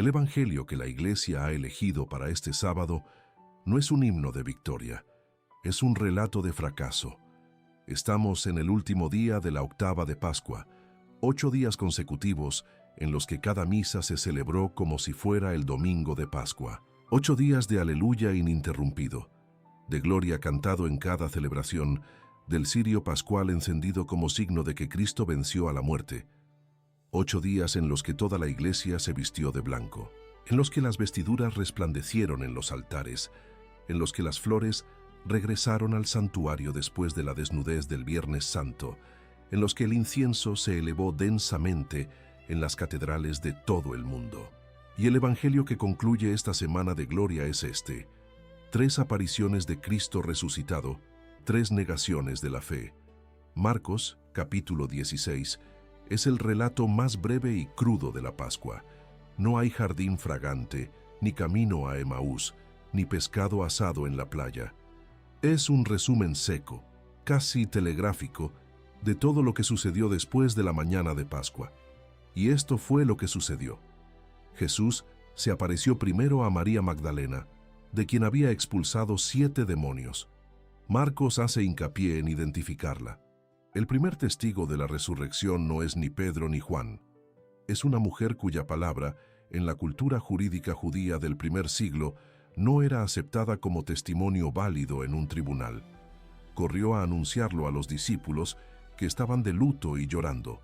El Evangelio que la Iglesia ha elegido para este sábado no es un himno de victoria, es un relato de fracaso. Estamos en el último día de la octava de Pascua, 8 días consecutivos en los que cada misa se celebró como si fuera el domingo de Pascua. 8 días de aleluya ininterrumpido, de gloria cantado en cada celebración, del cirio pascual encendido como signo de que Cristo venció a la muerte. 8 días en los que toda la Iglesia se vistió de blanco, en los que las vestiduras resplandecieron en los altares, en los que las flores regresaron al santuario después de la desnudez del Viernes Santo, en los que el incienso se elevó densamente en las catedrales de todo el mundo. Y el Evangelio que concluye esta semana de gloria es este: 3 apariciones de Cristo resucitado, 3 negaciones de la fe. Marcos, capítulo 16, es el relato más breve y crudo de la Pascua. No hay jardín fragante, ni camino a Emaús, ni pescado asado en la playa. Es un resumen seco, casi telegráfico, de todo lo que sucedió después de la mañana de Pascua. Y esto fue lo que sucedió. Jesús se apareció primero a María Magdalena, de quien había expulsado 7 demonios. Marcos hace hincapié en identificarla. El primer testigo de la resurrección no es ni Pedro ni Juan. Es una mujer cuya palabra, en la cultura jurídica judía del primer siglo, no era aceptada como testimonio válido en un tribunal. Corrió a anunciarlo a los discípulos, que estaban de luto y llorando.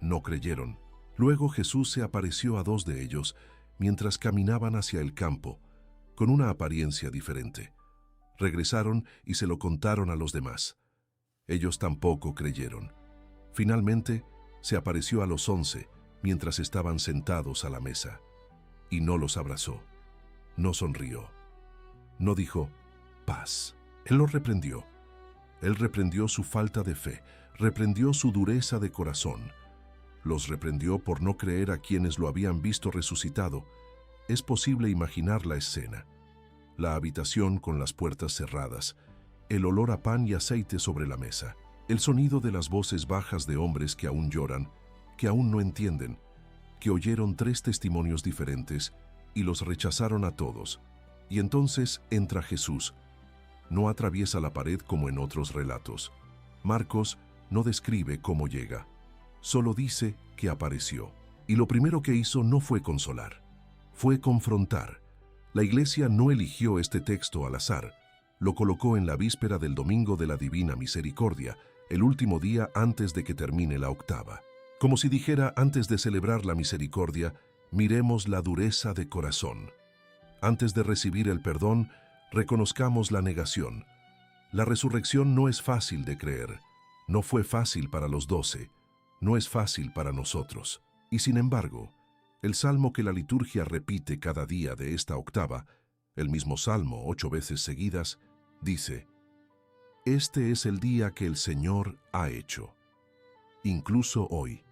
No creyeron. Luego Jesús se apareció a 2 de ellos mientras caminaban hacia el campo, con una apariencia diferente. Regresaron y se lo contaron a los demás. Ellos tampoco creyeron. Finalmente, se apareció a los 11 mientras estaban sentados a la mesa, y no los abrazó. No sonrió. No dijo, paz. Él los reprendió. Él reprendió su falta de fe, reprendió su dureza de corazón. Los reprendió por no creer a quienes lo habían visto resucitado. Es posible imaginar la escena. La habitación con las puertas cerradas, el olor a pan y aceite sobre la mesa, el sonido de las voces bajas de hombres que aún lloran, que aún no entienden, que oyeron 3 testimonios diferentes y los rechazaron a todos. Y entonces entra Jesús. No atraviesa la pared como en otros relatos. Marcos no describe cómo llega, solo dice que apareció. Y lo primero que hizo no fue consolar, fue confrontar. La Iglesia no eligió este texto al azar, lo colocó en la víspera del Domingo de la Divina Misericordia, el último día antes de que termine la octava. Como si dijera, antes de celebrar la misericordia, miremos la dureza de corazón. Antes de recibir el perdón, reconozcamos la negación. La resurrección no es fácil de creer. No fue fácil para los 12. No es fácil para nosotros. Y sin embargo, el salmo que la liturgia repite cada día de esta octava, el mismo salmo 8 veces seguidas, dice: Este es el día que el Señor ha hecho. Incluso hoy,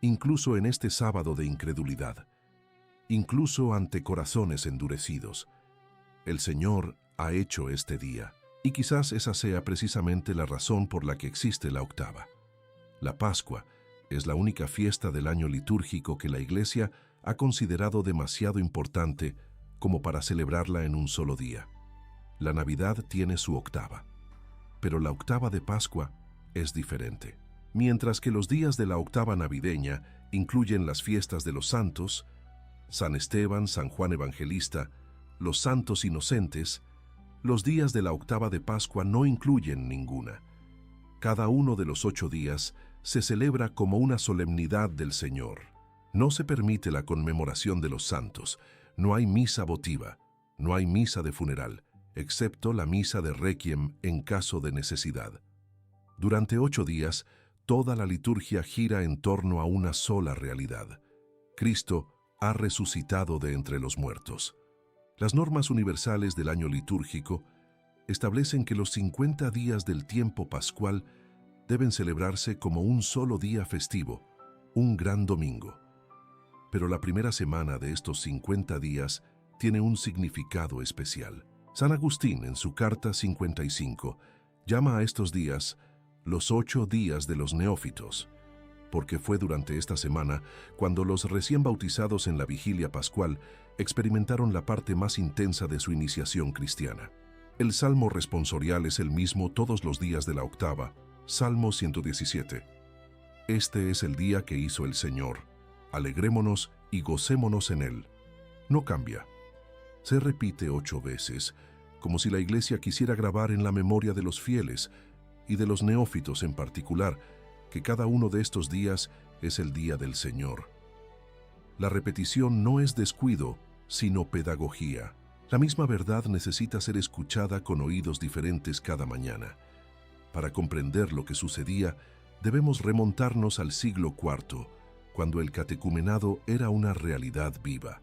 incluso en este sábado de incredulidad, incluso ante corazones endurecidos, el Señor ha hecho este día. Y quizás esa sea precisamente la razón por la que existe la octava. La Pascua es la única fiesta del año litúrgico que la Iglesia ha considerado demasiado importante como para celebrarla en un solo día. La Navidad tiene su octava, pero la octava de Pascua es diferente. Mientras que los días de la octava navideña incluyen las fiestas de los santos, San Esteban, San Juan Evangelista, los santos inocentes, los días de la octava de Pascua no incluyen ninguna. Cada uno de los 8 días se celebra como una solemnidad del Señor. No se permite la conmemoración de los santos, no hay misa votiva, no hay misa de funeral, excepto la misa de requiem en caso de necesidad. Durante 8 días, toda la liturgia gira en torno a una sola realidad: Cristo ha resucitado de entre los muertos. Las normas universales del año litúrgico establecen que los 50 días del tiempo pascual deben celebrarse como un solo día festivo, un gran domingo. Pero la primera semana de estos 50 días tiene un significado especial. San Agustín, en su Carta 55, llama a estos días los 8 días de los neófitos. porque fue durante esta semana cuando los recién bautizados en la vigilia pascual experimentaron la parte más intensa de su iniciación cristiana. El salmo responsorial es el mismo todos los días de la octava, Salmo 117. Este es el día que hizo el Señor. Alegrémonos y gocémonos en él. No cambia. Se repite 8 veces, como si la Iglesia quisiera grabar en la memoria de los fieles y de los neófitos en particular, que cada uno de estos días es el día del Señor. La repetición no es descuido, sino pedagogía. La misma verdad necesita ser escuchada con oídos diferentes cada mañana. Para comprender lo que sucedía, debemos remontarnos al siglo IV, cuando el catecumenado era una realidad viva.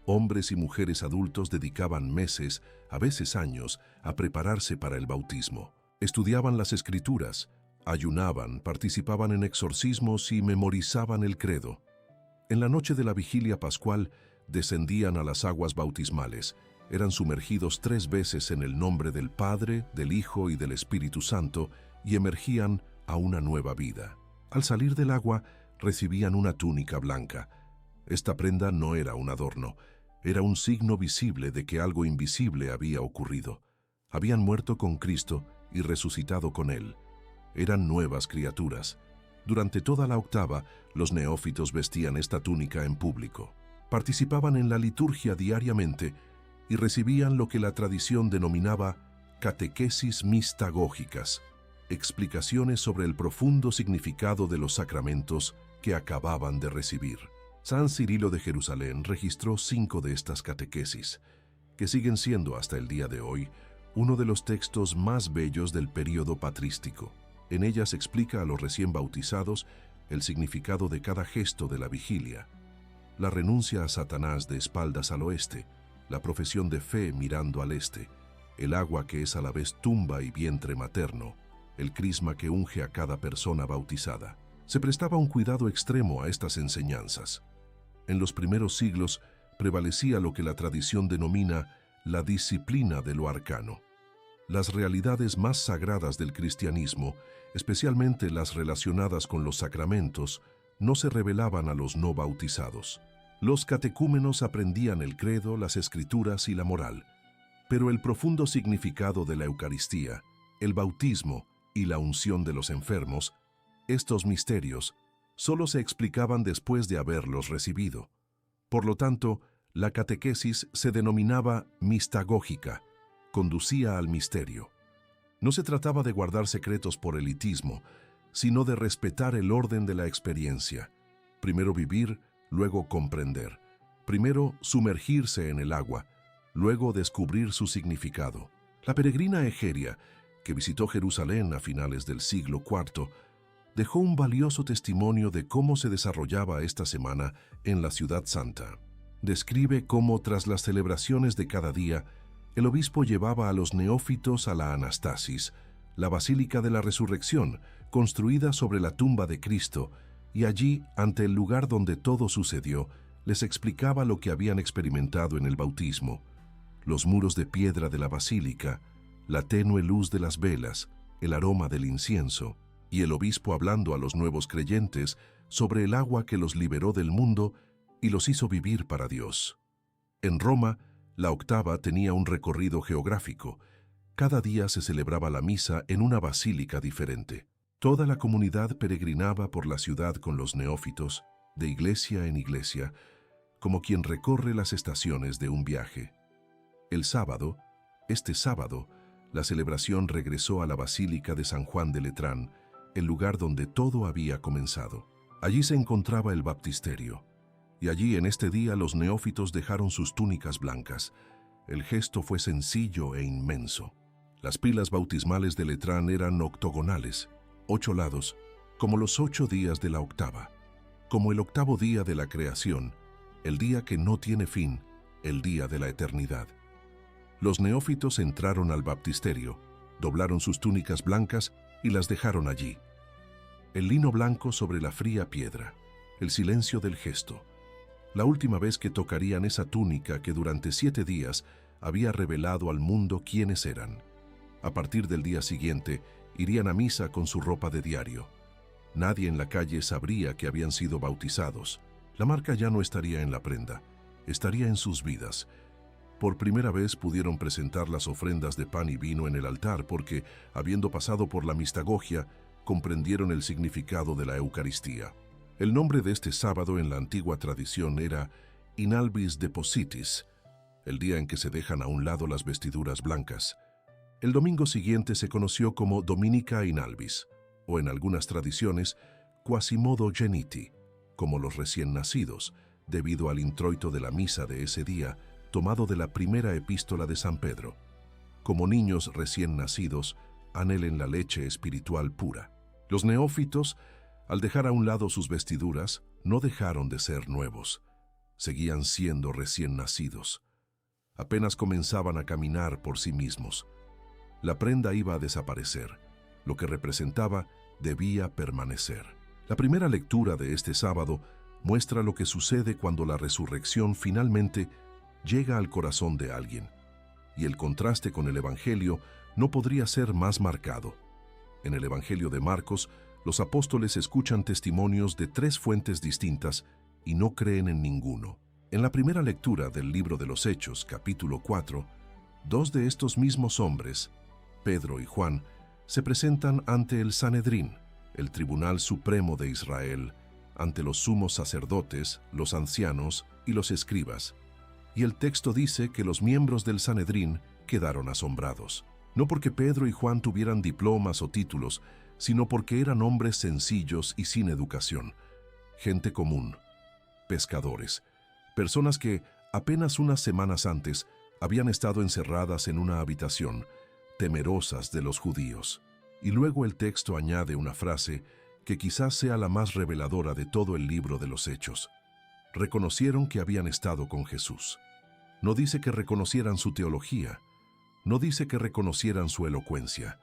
Hombres y mujeres adultos dedicaban meses, a veces años, a prepararse para el bautismo. Estudiaban las Escrituras, ayunaban, participaban en exorcismos y memorizaban el credo. En la noche de la vigilia pascual, descendían a las aguas bautismales. Eran sumergidos 3 veces en el nombre del Padre, del Hijo y del Espíritu Santo y emergían a una nueva vida. Al salir del agua, recibían una túnica blanca. Esta prenda no era un adorno, era un signo visible de que algo invisible había ocurrido. Habían muerto con Cristo y resucitado con Él. Eran nuevas criaturas. Durante toda la octava, los neófitos vestían esta túnica en público. Participaban en la liturgia diariamente y recibían lo que la tradición denominaba catequesis mistagógicas, explicaciones sobre el profundo significado de los sacramentos que acababan de recibir. San Cirilo de Jerusalén registró 5 de estas catequesis, que siguen siendo hasta el día de hoy uno de los textos más bellos del período patrístico. En ellas explica a los recién bautizados el significado de cada gesto de la vigilia, la renuncia a Satanás de espaldas al oeste, la profesión de fe mirando al este, el agua que es a la vez tumba y vientre materno, el crisma que unge a cada persona bautizada. Se prestaba un cuidado extremo a estas enseñanzas. En los primeros siglos prevalecía lo que la tradición denomina la disciplina de lo arcano. Las realidades más sagradas del cristianismo, especialmente las relacionadas con los sacramentos, no se revelaban a los no bautizados. Los catecúmenos aprendían el credo, las escrituras y la moral, pero el profundo significado de la Eucaristía, el bautismo y la unción de los enfermos, estos misterios, solo se explicaban después de haberlos recibido. Por lo tanto, la catequesis se denominaba mistagógica, conducía al misterio. No se trataba de guardar secretos por elitismo, sino de respetar el orden de la experiencia. Primero vivir, luego comprender. Primero sumergirse en el agua, luego descubrir su significado. La peregrina Egeria, que visitó Jerusalén a finales del siglo IV, dejó un valioso testimonio de cómo se desarrollaba esta semana en la Ciudad Santa. Describe cómo, tras las celebraciones de cada día, el obispo llevaba a los neófitos a la Anastasis, la Basílica de la Resurrección, construida sobre la tumba de Cristo, y allí, ante el lugar donde todo sucedió, les explicaba lo que habían experimentado en el bautismo: los muros de piedra de la basílica, la tenue luz de las velas, el aroma del incienso, y el obispo hablando a los nuevos creyentes sobre el agua que los liberó del mundo y los hizo vivir para Dios. En Roma, la octava tenía un recorrido geográfico. Cada día se celebraba la misa en una basílica diferente. Toda la comunidad peregrinaba por la ciudad con los neófitos, de iglesia en iglesia, como quien recorre las estaciones de un viaje. El sábado, este sábado, la celebración regresó a la Basílica de San Juan de Letrán, el lugar donde todo había comenzado. Allí se encontraba el baptisterio, y allí en este día los neófitos dejaron sus túnicas blancas. El gesto fue sencillo e inmenso. Las pilas bautismales de Letrán eran octogonales, 8 lados, como los 8 días de la octava, como el octavo día de la creación, el día que no tiene fin, el día de la eternidad. Los neófitos entraron al baptisterio, doblaron sus túnicas blancas y las dejaron allí. El lino blanco sobre la fría piedra, el silencio del gesto. La última vez que tocarían esa túnica que durante 7 días había revelado al mundo quiénes eran. A partir del día siguiente, irían a misa con su ropa de diario. Nadie en la calle sabría que habían sido bautizados. La marca ya no estaría en la prenda, estaría en sus vidas. Por primera vez pudieron presentar las ofrendas de pan y vino en el altar porque, habiendo pasado por la mistagogia, comprendieron el significado de la Eucaristía. El nombre de este sábado en la antigua tradición era In albis depositis, el día en que se dejan a un lado las vestiduras blancas. El domingo siguiente se conoció como Dominica in albis, o en algunas tradiciones, Quasimodo geniti, como los recién nacidos, debido al introito de la misa de ese día, tomado de la primera epístola de San Pedro. Como niños recién nacidos, anhelen la leche espiritual pura. Los neófitos, al dejar a un lado sus vestiduras, no dejaron de ser nuevos. Seguían siendo recién nacidos. Apenas comenzaban a caminar por sí mismos. La prenda iba a desaparecer. Lo que representaba debía permanecer. La primera lectura de este sábado muestra lo que sucede cuando la resurrección finalmente llega al corazón de alguien, y el contraste con el Evangelio no podría ser más marcado. En el Evangelio de Marcos, los apóstoles escuchan testimonios de 3 fuentes distintas y no creen en ninguno. En la primera lectura del libro de los Hechos, capítulo 4, 2 de estos mismos hombres, Pedro y Juan, se presentan ante el Sanedrín, el Tribunal Supremo de Israel, ante los sumos sacerdotes, los ancianos y los escribas. Y el texto dice que los miembros del Sanedrín quedaron asombrados, no porque Pedro y Juan tuvieran diplomas o títulos, sino porque eran hombres sencillos y sin educación, gente común, pescadores, personas que apenas unas semanas antes habían estado encerradas en una habitación, temerosas de los judíos. Y luego el texto añade una frase que quizás sea la más reveladora de todo el libro de los Hechos. Reconocieron que habían estado con Jesús. No dice que reconocieran su teología, no dice que reconocieran su elocuencia,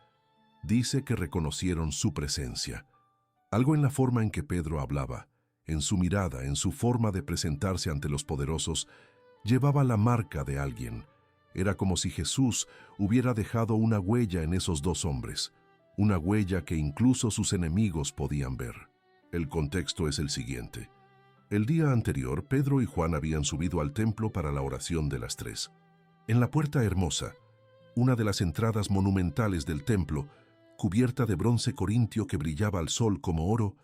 dice que reconocieron su presencia. Algo en la forma en que Pedro hablaba, en su mirada, en su forma de presentarse ante los poderosos, llevaba la marca de alguien. Era como si Jesús hubiera dejado una huella en esos 2 hombres, una huella que incluso sus enemigos podían ver. El contexto es el siguiente. El día anterior, Pedro y Juan habían subido al templo para la oración de las 3. En la Puerta Hermosa, una de las entradas monumentales del templo, cubierta de bronce corintio que brillaba al sol como oro,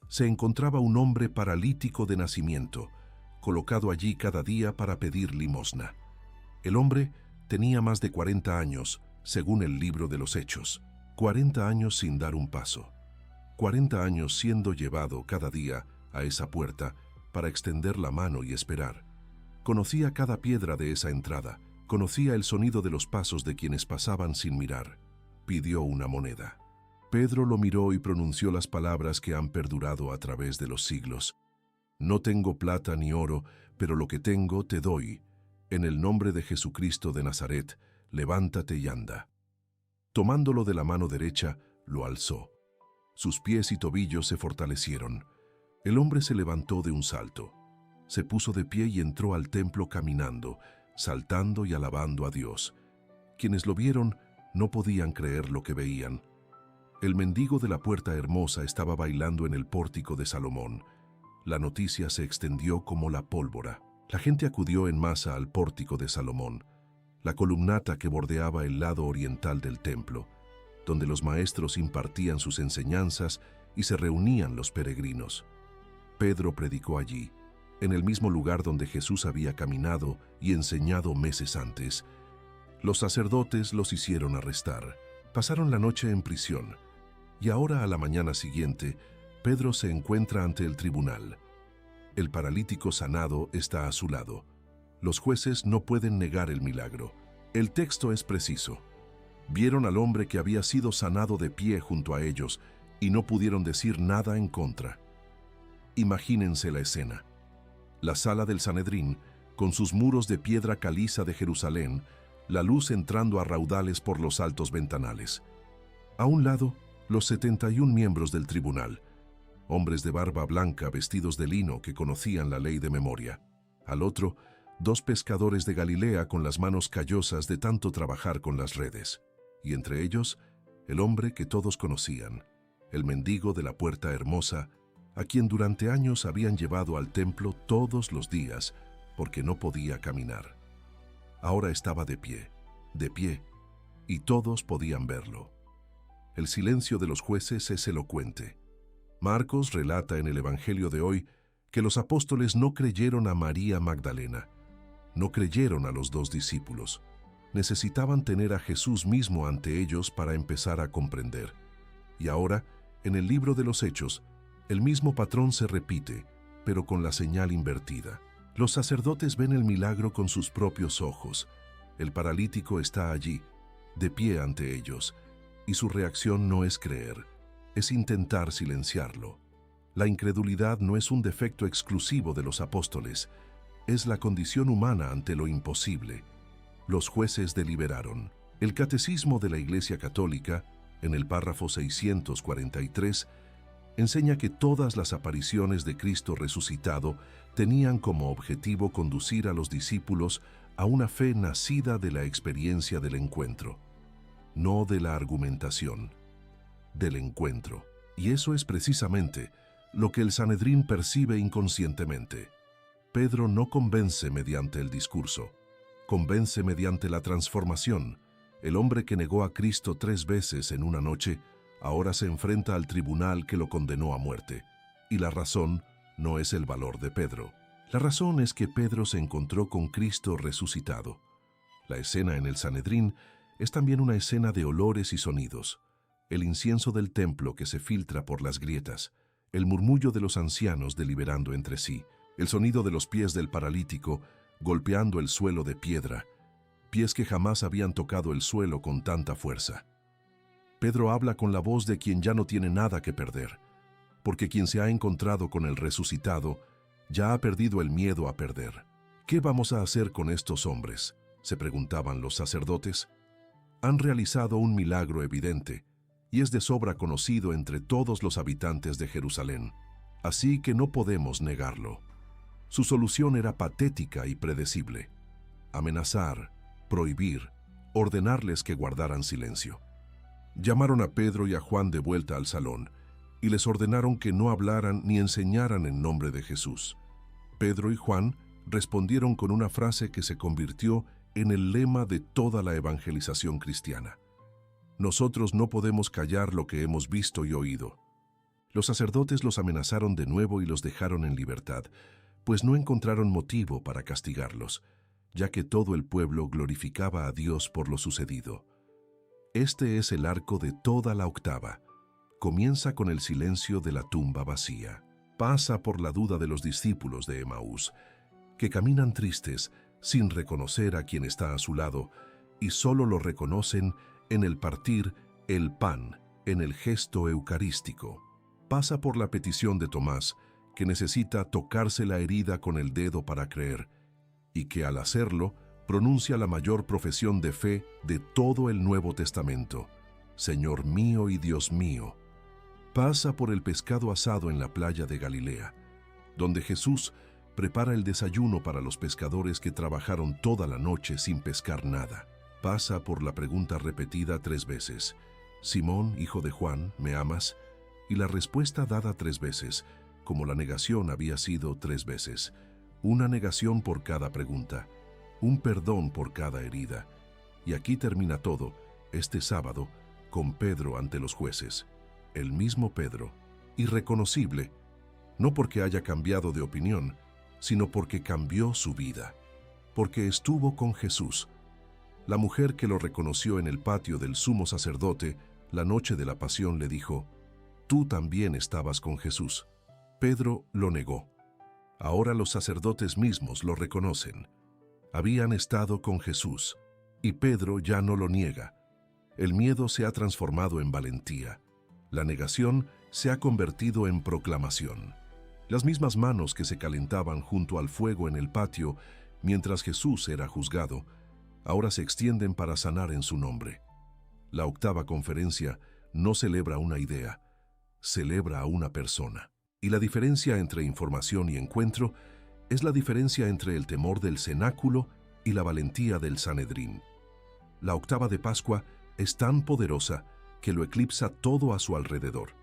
se encontraba un hombre paralítico de nacimiento, colocado allí cada día para pedir limosna. El hombre tenía más de 40 años, según el libro de los Hechos. 40 años sin dar un paso. 40 años siendo llevado cada día a esa puerta para extender la mano y esperar. Conocía cada piedra de esa entrada, conocía el sonido de los pasos de quienes pasaban sin mirar. Pidió una moneda. Pedro lo miró y pronunció las palabras que han perdurado a través de los siglos. No tengo plata ni oro, pero lo que tengo te doy. En el nombre de Jesucristo de Nazaret, levántate y anda. Tomándolo de la mano derecha, lo alzó. Sus pies y tobillos se fortalecieron. El hombre se levantó de un salto. Se puso de pie y entró al templo caminando, saltando y alabando a Dios. Quienes lo vieron no podían creer lo que veían. El mendigo de la Puerta Hermosa estaba bailando en el pórtico de Salomón. La noticia se extendió como la pólvora. La gente acudió en masa al pórtico de Salomón, la columnata que bordeaba el lado oriental del templo, donde los maestros impartían sus enseñanzas y se reunían los peregrinos. Pedro predicó allí, en el mismo lugar donde Jesús había caminado y enseñado meses antes. Los sacerdotes los hicieron arrestar. Pasaron la noche en prisión, y ahora a la mañana siguiente, Pedro se encuentra ante el tribunal. El paralítico sanado está a su lado. Los jueces no pueden negar el milagro. El texto es preciso. Vieron al hombre que había sido sanado de pie junto a ellos y no pudieron decir nada en contra. Imagínense la escena. La sala del Sanedrín, con sus muros de piedra caliza de Jerusalén, la luz entrando a raudales por los altos ventanales. A un lado, los 71 miembros del tribunal, hombres de barba blanca vestidos de lino que conocían la ley de memoria. Al otro, 2 pescadores de Galilea con las manos callosas de tanto trabajar con las redes. Y entre ellos, el hombre que todos conocían, el mendigo de la puerta hermosa, a quien durante años habían llevado al templo todos los días porque no podía caminar. Ahora estaba de pie, y todos podían verlo. El silencio de los jueces es elocuente. Marcos relata en el Evangelio de hoy que los apóstoles no creyeron a María Magdalena, no creyeron a los 2 discípulos. Necesitaban tener a Jesús mismo ante ellos para empezar a comprender. Y ahora, en el libro de los Hechos, el mismo patrón se repite, pero con la señal invertida. Los sacerdotes ven el milagro con sus propios ojos. El paralítico está allí, de pie ante ellos, y su reacción no es creer, es intentar silenciarlo. La incredulidad no es un defecto exclusivo de los apóstoles, es la condición humana ante lo imposible. Los jueces deliberaron. El Catecismo de la Iglesia Católica, en el párrafo 643, enseña que todas las apariciones de Cristo resucitado tenían como objetivo conducir a los discípulos a una fe nacida de la experiencia del encuentro, no de la argumentación, del encuentro. Y eso es precisamente lo que el Sanedrín percibe inconscientemente. Pedro no convence mediante el discurso, convence mediante la transformación. El hombre que negó a Cristo 3 veces en una noche, ahora se enfrenta al tribunal que lo condenó a muerte. Y la razón no es el valor de Pedro. La razón es que Pedro se encontró con Cristo resucitado. La escena en el Sanedrín es también una escena de olores y sonidos. El incienso del templo que se filtra por las grietas, el murmullo de los ancianos deliberando entre sí, el sonido de los pies del paralítico golpeando el suelo de piedra, pies que jamás habían tocado el suelo con tanta fuerza. Pedro habla con la voz de quien ya no tiene nada que perder, porque quien se ha encontrado con el resucitado ya ha perdido el miedo a perder. ¿Qué vamos a hacer con estos hombres?, se preguntaban los sacerdotes. Han realizado un milagro evidente, y es de sobra conocido entre todos los habitantes de Jerusalén, así que no podemos negarlo. Su solución era patética y predecible: amenazar, prohibir, ordenarles que guardaran silencio. Llamaron a Pedro y a Juan de vuelta al salón y les ordenaron que no hablaran ni enseñaran en nombre de Jesús. Pedro y Juan respondieron con una frase que se convirtió en el lema de toda la evangelización cristiana: nosotros no podemos callar lo que hemos visto y oído. Los sacerdotes los amenazaron de nuevo y los dejaron en libertad, pues no encontraron motivo para castigarlos, ya que todo el pueblo glorificaba a Dios por lo sucedido. Este es el arco de toda la octava. Comienza con el silencio de la tumba vacía. Pasa por la duda de los discípulos de Emaús, que caminan tristes, sin reconocer a quien está a su lado, y solo lo reconocen en el partir el pan, en el gesto eucarístico. Pasa por la petición de Tomás, que necesita tocarse la herida con el dedo para creer, y que al hacerlo pronuncia la mayor profesión de fe de todo el Nuevo Testamento: Señor mío y Dios mío. Pasa por el pescado asado en la playa de Galilea, donde Jesús prepara el desayuno para los pescadores que trabajaron toda la noche sin pescar nada. Pasa por la pregunta repetida 3 veces: Simón, hijo de Juan, ¿me amas? Y la respuesta dada 3 veces, como la negación había sido 3 veces. Una negación por cada pregunta, un perdón por cada herida. Y aquí termina todo, este sábado, con Pedro ante los jueces. El mismo Pedro, irreconocible, no porque haya cambiado de opinión, sino porque cambió su vida, porque estuvo con Jesús. La mujer que lo reconoció en el patio del sumo sacerdote la noche de la pasión le dijo: tú también estabas con Jesús. Pedro lo negó. Ahora los sacerdotes mismos lo reconocen. Habían estado con Jesús, y Pedro ya no lo niega. El miedo se ha transformado en valentía. La negación se ha convertido en proclamación. Las mismas manos que se calentaban junto al fuego en el patio mientras Jesús era juzgado, ahora se extienden para sanar en su nombre. La octava conferencia no celebra una idea, celebra a una persona. Y la diferencia entre información y encuentro es la diferencia entre el temor del cenáculo y la valentía del Sanedrín. La octava de Pascua es tan poderosa que lo eclipsa todo a su alrededor.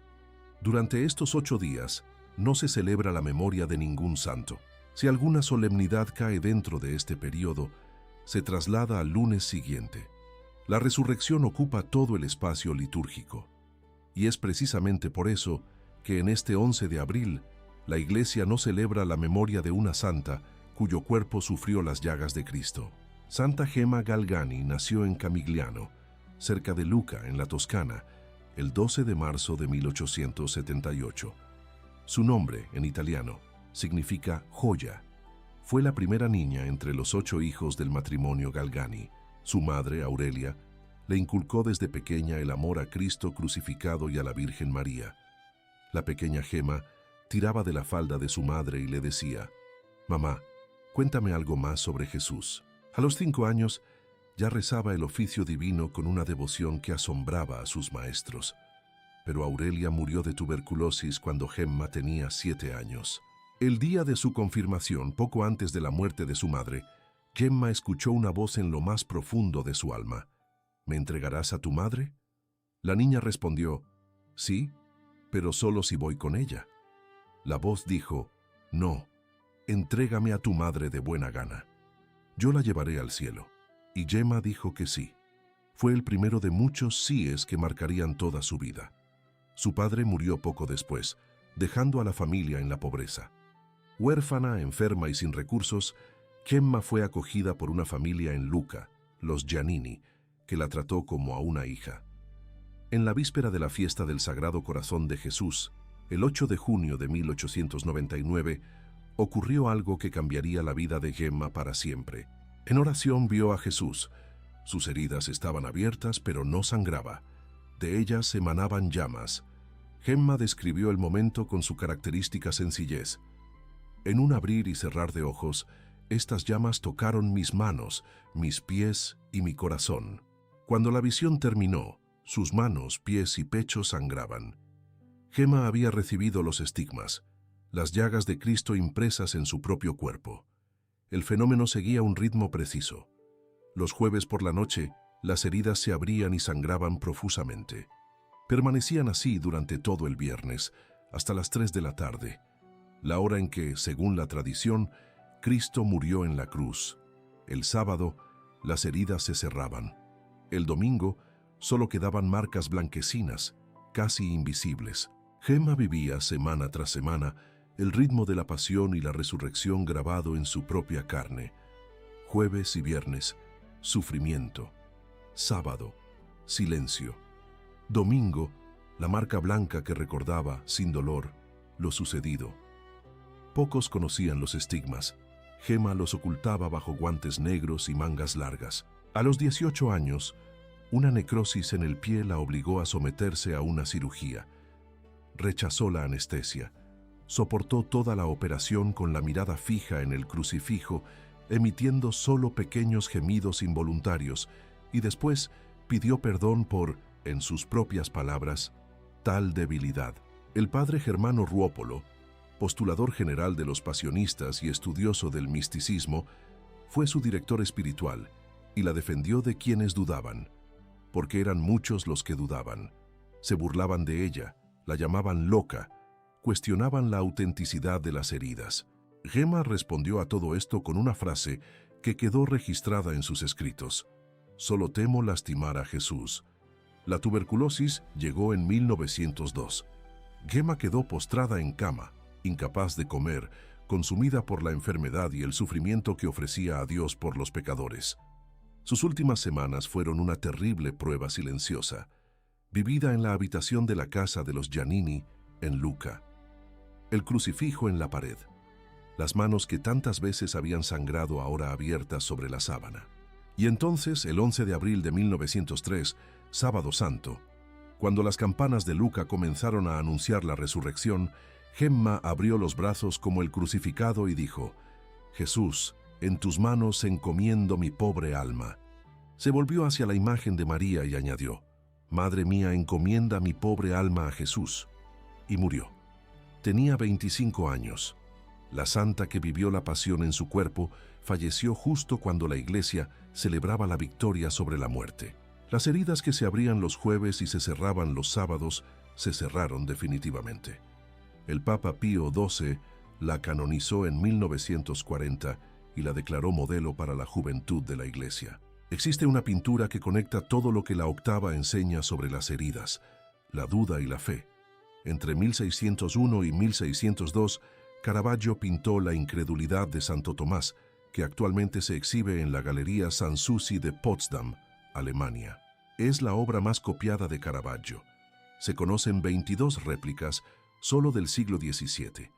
Durante estos 8 días no se celebra la memoria de ningún santo. Si alguna solemnidad cae dentro de este periodo, se traslada al lunes siguiente. La resurrección ocupa todo el espacio litúrgico. Y es precisamente por eso que en este 11 de abril la Iglesia no celebra la memoria de una santa cuyo cuerpo sufrió las llagas de Cristo. Santa Gemma Galgani nació en Camigliano, cerca de Lucca, en la Toscana, el 12 de marzo de 1878. Su nombre, en italiano, significa joya. Fue la primera niña entre los 8 hijos del matrimonio Galgani. Su madre, Aurelia, le inculcó desde pequeña el amor a Cristo crucificado y a la Virgen María. La pequeña Gemma tiraba de la falda de su madre y le decía: «Mamá, cuéntame algo más sobre Jesús». A los 5 años ya rezaba el oficio divino con una devoción que asombraba a sus maestros. Pero Aurelia murió de tuberculosis cuando Gemma tenía 7 años. El día de su confirmación, poco antes de la muerte de su madre, Gemma escuchó una voz en lo más profundo de su alma. «¿Me entregarás a tu madre?». La niña respondió: «Sí, pero solo si voy con ella». La voz dijo: «No, entrégame a tu madre de buena gana. Yo la llevaré al cielo». Y Gemma dijo que sí. Fue el primero de muchos síes que marcarían toda su vida. Su padre murió poco después, dejando a la familia en la pobreza. Huérfana, enferma y sin recursos, Gemma fue acogida por una familia en Lucca, los Giannini, que la trató como a una hija. En la víspera de la fiesta del Sagrado Corazón de Jesús, el 8 de junio de 1899, ocurrió algo que cambiaría la vida de Gemma para siempre. En oración vio a Jesús. Sus heridas estaban abiertas, pero no sangraba. De ellas emanaban llamas. Gemma describió el momento con su característica sencillez. En un abrir y cerrar de ojos, estas llamas tocaron mis manos, mis pies y mi corazón. Cuando la visión terminó, sus manos, pies y pecho sangraban. Gemma había recibido los estigmas, las llagas de Cristo impresas en su propio cuerpo. El fenómeno seguía un ritmo preciso. Los jueves por la noche, las heridas se abrían y sangraban profusamente. Permanecían así durante todo el viernes, hasta las 3 de la tarde, la hora en que, según la tradición, Cristo murió en la cruz. El sábado, las heridas se cerraban. El domingo, solo quedaban marcas blanquecinas, casi invisibles. Gemma vivía semana tras semana el ritmo de la pasión y la resurrección grabado en su propia carne. Jueves y viernes, sufrimiento. Sábado, silencio. Domingo, la marca blanca que recordaba, sin dolor, lo sucedido. Pocos conocían los estigmas. Gemma los ocultaba bajo guantes negros y mangas largas. A los 18 años, una necrosis en el pie la obligó a someterse a una cirugía. Rechazó la anestesia. Soportó toda la operación con la mirada fija en el crucifijo, emitiendo solo pequeños gemidos involuntarios, y después pidió perdón por, en sus propias palabras, tal debilidad. El padre Germano Ruopolo, postulador general de los pasionistas y estudioso del misticismo, fue su director espiritual y la defendió de quienes dudaban, porque eran muchos los que dudaban. Se burlaban de ella, la llamaban loca, cuestionaban la autenticidad de las heridas. Gemma respondió a todo esto con una frase que quedó registrada en sus escritos: «Solo temo lastimar a Jesús». La tuberculosis llegó en 1902. Gemma quedó postrada en cama, incapaz de comer, consumida por la enfermedad y el sufrimiento que ofrecía a Dios por los pecadores. Sus últimas semanas fueron una terrible prueba silenciosa, vivida en la habitación de la casa de los Giannini, en Lucca. El crucifijo en la pared, las manos que tantas veces habían sangrado ahora abiertas sobre la sábana. Y entonces, el 11 de abril de 1903, Sábado Santo, cuando las campanas de Lucca comenzaron a anunciar la resurrección, Gemma abrió los brazos como el crucificado y dijo: «Jesús, en tus manos encomiendo mi pobre alma». Se volvió hacia la imagen de María y añadió: «Madre mía, encomienda mi pobre alma a Jesús». Y murió. Tenía 25 años. La santa que vivió la pasión en su cuerpo falleció justo cuando la Iglesia celebraba la victoria sobre la muerte. Las heridas que se abrían los jueves y se cerraban los sábados se cerraron definitivamente. El Papa Pío XII la canonizó en 1940 y la declaró modelo para la juventud de la Iglesia. Existe una pintura que conecta todo lo que la octava enseña sobre las heridas, la duda y la fe. Entre 1601 y 1602, Caravaggio pintó la incredulidad de Santo Tomás, que actualmente se exhibe en la Galería Sanssouci de Potsdam, Alemania. Es la obra más copiada de Caravaggio. Se conocen 22 réplicas solo del siglo XVII.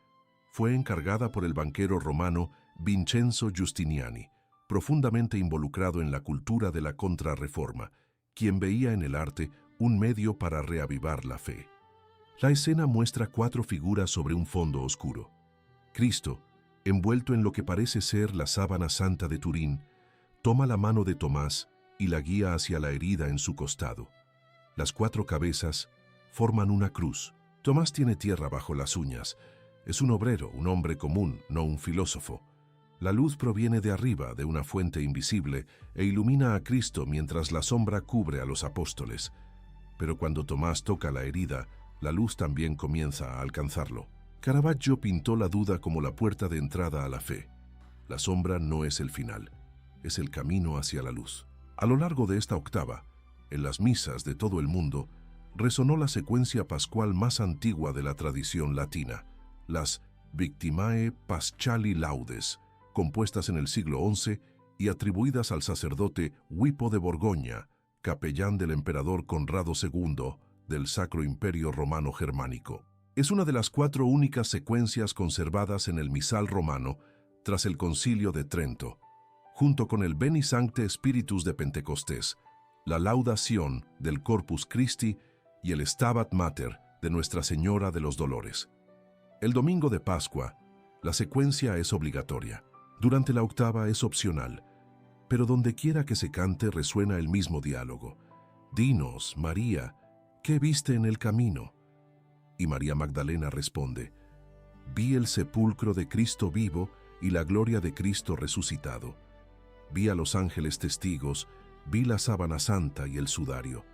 Fue encargada por el banquero romano Vincenzo Giustiniani, profundamente involucrado en la cultura de la Contrarreforma, quien veía en el arte un medio para reavivar la fe. La escena muestra 4 figuras sobre un fondo oscuro. Cristo, envuelto en lo que parece ser la sábana santa de Turín, toma la mano de Tomás y la guía hacia la herida en su costado. Las 4 cabezas forman una cruz. Tomás tiene tierra bajo las uñas. Es un obrero, un hombre común, no un filósofo. La luz proviene de arriba, de una fuente invisible, e ilumina a Cristo mientras la sombra cubre a los apóstoles. Pero cuando Tomás toca la herida, la luz también comienza a alcanzarlo. Caravaggio pintó la duda como la puerta de entrada a la fe. La sombra no es el final, es el camino hacia la luz. A lo largo de esta octava, en las misas de todo el mundo, resonó la secuencia pascual más antigua de la tradición latina, las Victimae Paschali Laudes, compuestas en el siglo XI y atribuidas al sacerdote Huipo de Borgoña, capellán del emperador Conrado II del Sacro Imperio Romano Germánico. Es una de las 4 únicas secuencias conservadas en el misal romano tras el Concilio de Trento, junto con el Veni Sancte Spiritus de Pentecostés, la Laudación del Corpus Christi y el Stabat Mater de Nuestra Señora de los Dolores. El domingo de Pascua, la secuencia es obligatoria. Durante la octava es opcional, pero donde quiera que se cante resuena el mismo diálogo. Dinos, María, ¿qué viste en el camino? Y María Magdalena responde, vi el sepulcro de Cristo vivo y la gloria de Cristo resucitado. Vi a los ángeles testigos, vi la sábana santa y el sudario.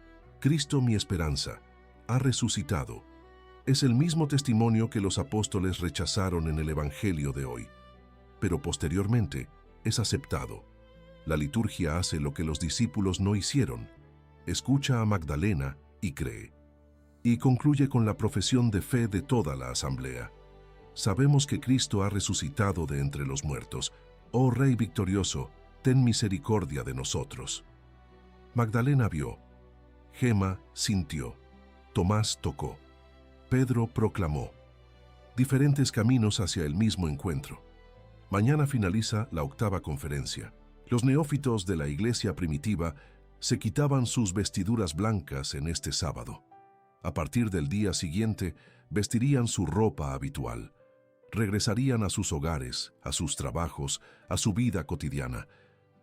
Cristo mi esperanza, ha resucitado. Es el mismo testimonio que los apóstoles rechazaron en el Evangelio de hoy, pero posteriormente es aceptado. La liturgia hace lo que los discípulos no hicieron. Escucha a Magdalena y cree. Y concluye con la profesión de fe de toda la asamblea. Sabemos que Cristo ha resucitado de entre los muertos. Oh Rey victorioso, ten misericordia de nosotros. Magdalena vio. Gema sintió. Tomás tocó. Pedro proclamó. Diferentes caminos hacia el mismo encuentro. Mañana finaliza la octava conferencia. Los neófitos de la iglesia primitiva se quitaban sus vestiduras blancas en este sábado. A partir del día siguiente, vestirían su ropa habitual. Regresarían a sus hogares, a sus trabajos, a su vida cotidiana.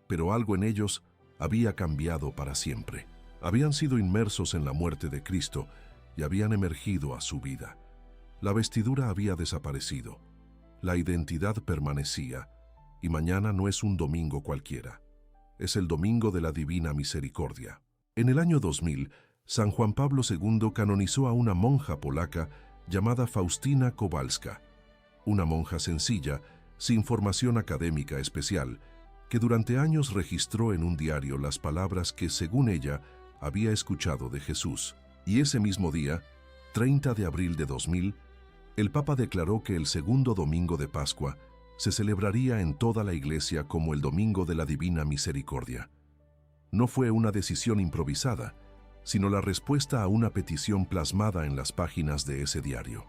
Pero algo en ellos había cambiado para siempre. Habían sido inmersos en la muerte de Cristo y habían emergido a su vida. La vestidura había desaparecido. La identidad permanecía. Y mañana no es un domingo cualquiera. Es el domingo de la Divina Misericordia. En el año 2000, San Juan Pablo II canonizó a una monja polaca llamada Faustina Kowalska, una monja sencilla, sin formación académica especial, que durante años registró en un diario las palabras que, según ella, había escuchado de Jesús. Y ese mismo día, 30 de abril de 2000, el Papa declaró que el segundo domingo de Pascua se celebraría en toda la Iglesia como el Domingo de la Divina Misericordia. No fue una decisión improvisada, sino la respuesta a una petición plasmada en las páginas de ese diario.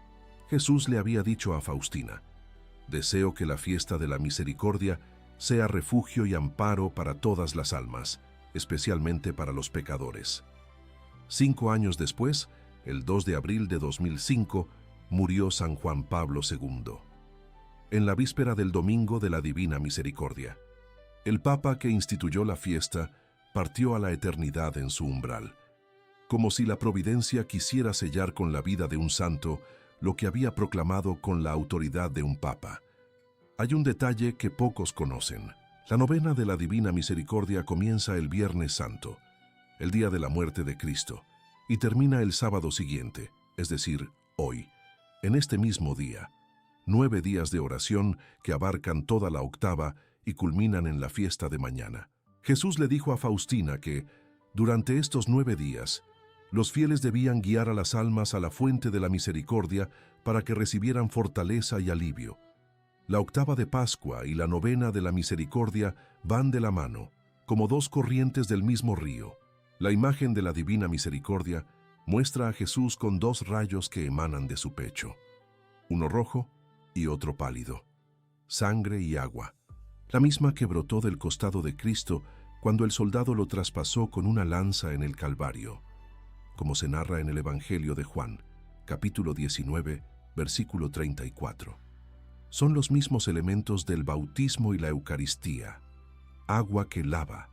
Jesús le había dicho a Faustina, «Deseo que la fiesta de la misericordia sea refugio y amparo para todas las almas, especialmente para los pecadores». 5 años después, el 2 de abril de 2005, murió San Juan Pablo II. En la víspera del Domingo de la Divina Misericordia, el Papa que instituyó la fiesta partió a la eternidad en su umbral, como si la providencia quisiera sellar con la vida de un santo lo que había proclamado con la autoridad de un Papa. Hay un detalle que pocos conocen. La novena de la Divina Misericordia comienza el Viernes Santo, el día de la muerte de Cristo, y termina el sábado siguiente, es decir, hoy, en este mismo día. 9 días de oración que abarcan toda la octava y culminan en la fiesta de mañana. Jesús le dijo a Faustina que, durante estos 9 días, los fieles debían guiar a las almas a la fuente de la misericordia para que recibieran fortaleza y alivio. La octava de Pascua y la novena de la misericordia van de la mano, como dos corrientes del mismo río. La imagen de la divina misericordia muestra a Jesús con dos rayos que emanan de su pecho, uno rojo y otro pálido, sangre y agua, la misma que brotó del costado de Cristo cuando el soldado lo traspasó con una lanza en el Calvario, como se narra en el Evangelio de Juan, capítulo 19, versículo 34. Son los mismos elementos del bautismo y la Eucaristía: agua que lava,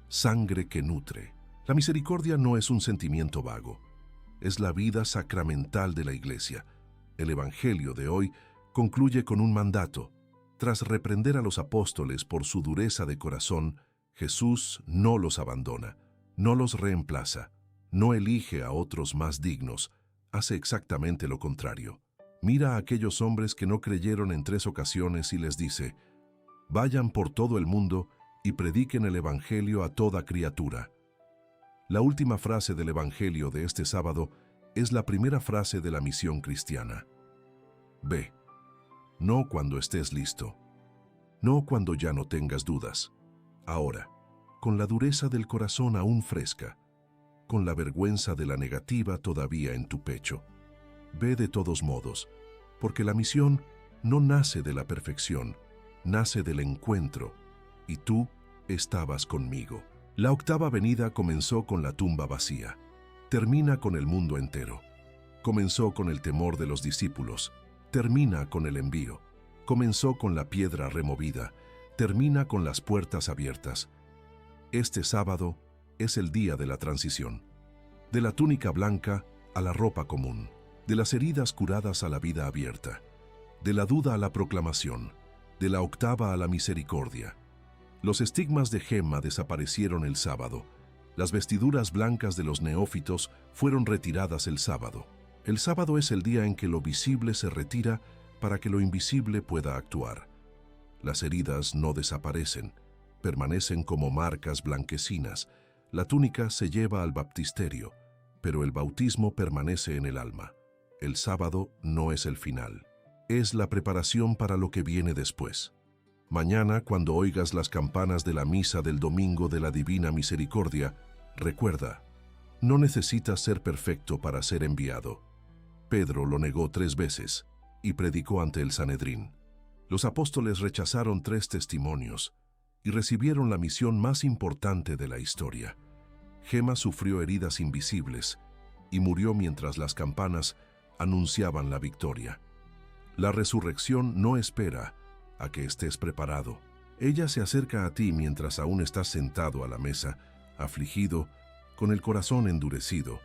sangre que nutre. La misericordia no es un sentimiento vago, es la vida sacramental de la Iglesia. El Evangelio de hoy concluye con un mandato. Tras reprender a los apóstoles por su dureza de corazón, Jesús no los abandona, no los reemplaza, no elige a otros más dignos, hace exactamente lo contrario. Mira a aquellos hombres que no creyeron en 3 ocasiones y les dice: vayan por todo el mundo y prediquen el Evangelio a toda criatura. La última frase del Evangelio de este sábado es la primera frase de la misión cristiana. Ve, no cuando estés listo, no cuando ya no tengas dudas, ahora, con la dureza del corazón aún fresca, con la vergüenza de la negativa todavía en tu pecho. Ve de todos modos, porque la misión no nace de la perfección, nace del encuentro, y tú estabas conmigo. La octava venida comenzó con la tumba vacía, termina con el mundo entero. Comenzó con el temor de los discípulos, termina con el envío. Comenzó con la piedra removida, termina con las puertas abiertas. Este sábado es el día de la transición, de la túnica blanca a la ropa común, de las heridas curadas a la vida abierta, de la duda a la proclamación, de la octava a la misericordia. Los estigmas de Gema desaparecieron el sábado. Las vestiduras blancas de los neófitos fueron retiradas el sábado. El sábado es el día en que lo visible se retira para que lo invisible pueda actuar. Las heridas no desaparecen, permanecen como marcas blanquecinas. La túnica se lleva al baptisterio, pero el bautismo permanece en el alma. El sábado no es el final, es la preparación para lo que viene después. Mañana, cuando oigas las campanas de la misa del domingo de la Divina Misericordia, recuerda, no necesitas ser perfecto para ser enviado. Pedro lo negó 3 veces y predicó ante el Sanedrín. Los apóstoles rechazaron 3 testimonios y recibieron la misión más importante de la historia. Gema sufrió heridas invisibles y murió mientras las campanas anunciaban la victoria. La resurrección no espera a que estés preparado. Ella se acerca a ti mientras aún estás sentado a la mesa, afligido, con el corazón endurecido,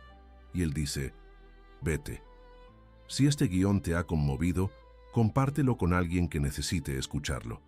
y él dice: vete. Si este guión te ha conmovido, compártelo con alguien que necesite escucharlo.